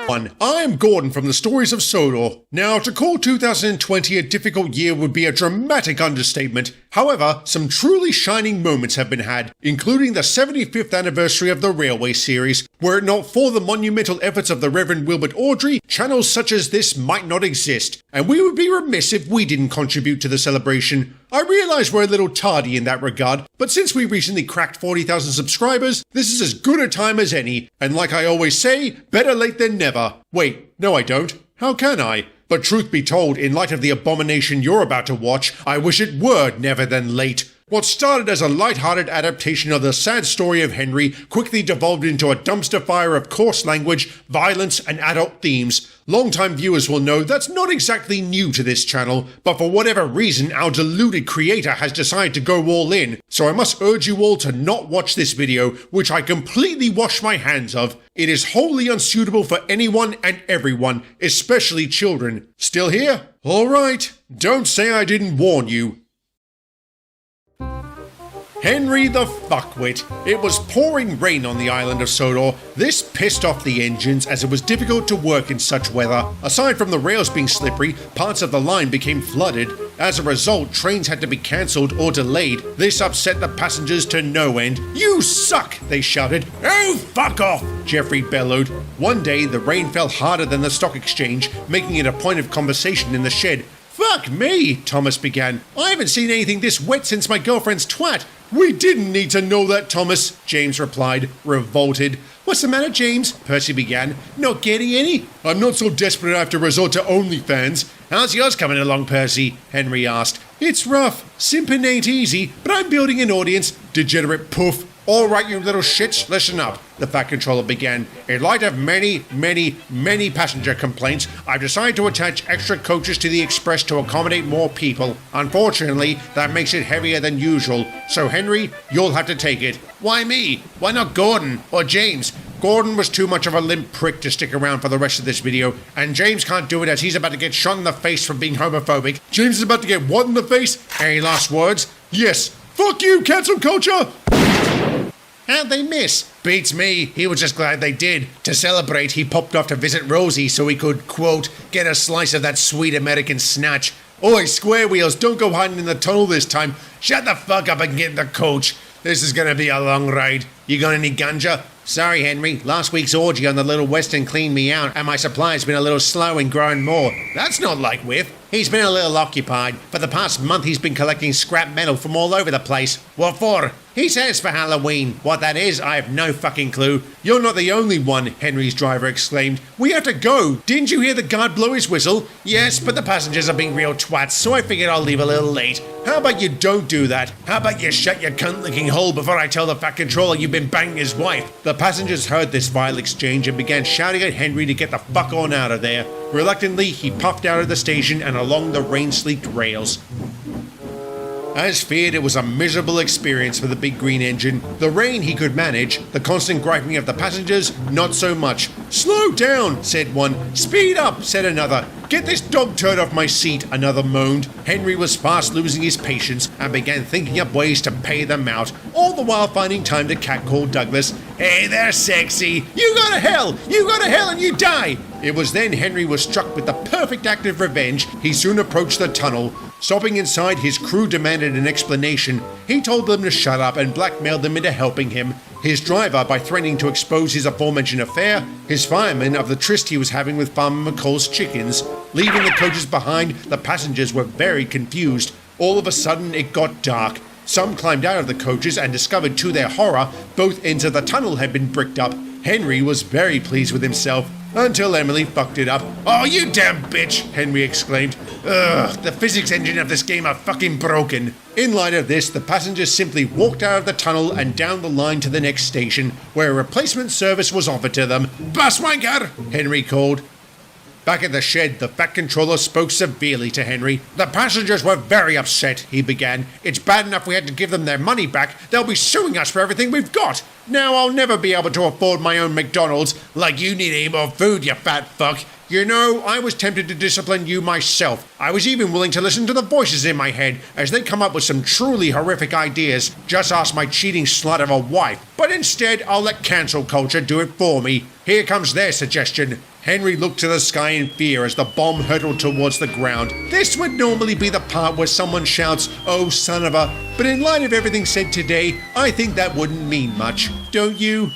I'm Gordon from the Stories of Sodor. Now, to call 2020 a difficult year would be a dramatic understatement. However, some truly shining moments have been had, including the 75th anniversary of the Railway series. Were it not for the monumental efforts of the Reverend Wilbert Awdry, channels such as this might not exist, and we would be remiss if we didn't contribute to the celebration. I realise we're a little tardy in that regard, but since we recently cracked 40,000 subscribers, this is as good a time as any, and like I always say, better late than never. Wait, no I don't. How can I? But truth be told, in light of the abomination you're about to watch, I wish it were never than late. What started as a light-hearted adaptation of the sad story of Henry quickly devolved into a dumpster fire of coarse language, violence, and adult themes. Long-time viewers will know that's not exactly new to this channel, but for whatever reason our deluded creator has decided to go all in, so I must urge you all to not watch this video, which I completely wash my hands of. It is wholly unsuitable for anyone and everyone, especially children. Still here? Alright, don't say I didn't warn you. Henry the fuckwit. It was pouring rain on the island of Sodor. This pissed off the engines as it was difficult to work in such weather. Aside from the rails being slippery, parts of the line became flooded. As a result, trains had to be cancelled or delayed. This upset the passengers to no end. "You suck!" they shouted. "Oh, fuck off!" Jeffrey bellowed. One day, the rain fell harder than the stock exchange, making it a point of conversation in the shed. "Fuck me," Thomas began. "I haven't seen anything this wet since my girlfriend's twat." "We didn't need to know that, Thomas," James replied, revolted. "What's the matter, James?" Percy began. "Not getting any?" "I'm not so desperate I have to resort to OnlyFans." "How's yours coming along, Percy?" Henry asked. "It's rough. Simping ain't easy, but I'm building an audience." "Degenerate poof." "All right, you little shits, listen up," the Fat Controller began. "In light of many passenger complaints, I've decided to attach extra coaches to the Express to accommodate more people. Unfortunately, that makes it heavier than usual. So Henry, you'll have to take it." "Why me? Why not Gordon? Or James?" "Gordon was too much of a limp prick to stick around for the rest of this video, and James can't do it as he's about to get shot in the face for being homophobic." "James is about to get what in the face?" "Any last words?" "Yes. Fuck you, cancel culture!" "How'd they miss?" "Beats me. He was just glad they did. To celebrate, he popped off to visit Rosie so he could, quote, get a slice of that sweet American snatch." "Oi, square wheels, don't go hiding in the tunnel this time." "Shut the fuck up and get in the coach. This is gonna be a long ride. You got any ganja?" "Sorry, Henry. Last week's orgy on the Little Western cleaned me out, and my supply's been a little slow in growing more." "That's not like Whiff. He's been a little occupied. For the past month he's been collecting scrap metal from all over the place." "What for?" "He says for Halloween. What that is, I have no fucking clue." "You're not the only one," Henry's driver exclaimed. "We have to go. Didn't you hear the guard blow his whistle?" "Yes, but the passengers are being real twats, so I figured I'll leave a little late." "How about you don't do that? How about you shut your cunt-licking hole before I tell the Fat Controller you've been banging his wife?" The passengers heard this vile exchange and began shouting at Henry to get the fuck on out of there. Reluctantly, he puffed out of the station and along the rain-sleeked rails. As feared, it was a miserable experience for the big green engine. The rain he could manage, the constant griping of the passengers, not so much. "Slow down," said one. "Speed up," said another. "Get this dog turd off my seat," another moaned. Henry was fast losing his patience and began thinking up ways to pay them out, all the while finding time to catcall Douglas. "Hey there, sexy. You go to hell! You go to hell and you die!" It was then Henry was struck with the perfect act of revenge. He soon approached the tunnel. Stopping inside, his crew demanded an explanation. He told them to shut up and blackmailed them into helping him. His driver by threatening to expose his aforementioned affair, his fireman of the tryst he was having with Farmer McCall's chickens. Leaving the coaches behind, the passengers were very confused. All of a sudden, it got dark. Some climbed out of the coaches and discovered to their horror, both ends of the tunnel had been bricked up. Henry was very pleased with himself. Until Emily fucked it up. "Oh, you damn bitch!" Henry exclaimed. "Ugh, the physics engine of this game are fucking broken." In light of this, the passengers simply walked out of the tunnel and down the line to the next station, where a replacement service was offered to them. "Bus wanker!" Henry called. Back at the shed, the Fat Controller spoke severely to Henry. "The passengers were very upset," he began. "It's bad enough we had to give them their money back. They'll be suing us for everything we've got. Now I'll never be able to afford my own McDonald's. Like you need any more food, you fat fuck. You know, I was tempted to discipline you myself. I was even willing to listen to the voices in my head as they come up with some truly horrific ideas. Just ask my cheating slut of a wife. But instead, I'll let cancel culture do it for me. Here comes their suggestion. Henry looked to the sky in fear as the bomb hurtled towards the ground. This would normally be the part where someone shouts, "Oh, son of a," but in light of everything said today, I think that wouldn't mean much. Don't you?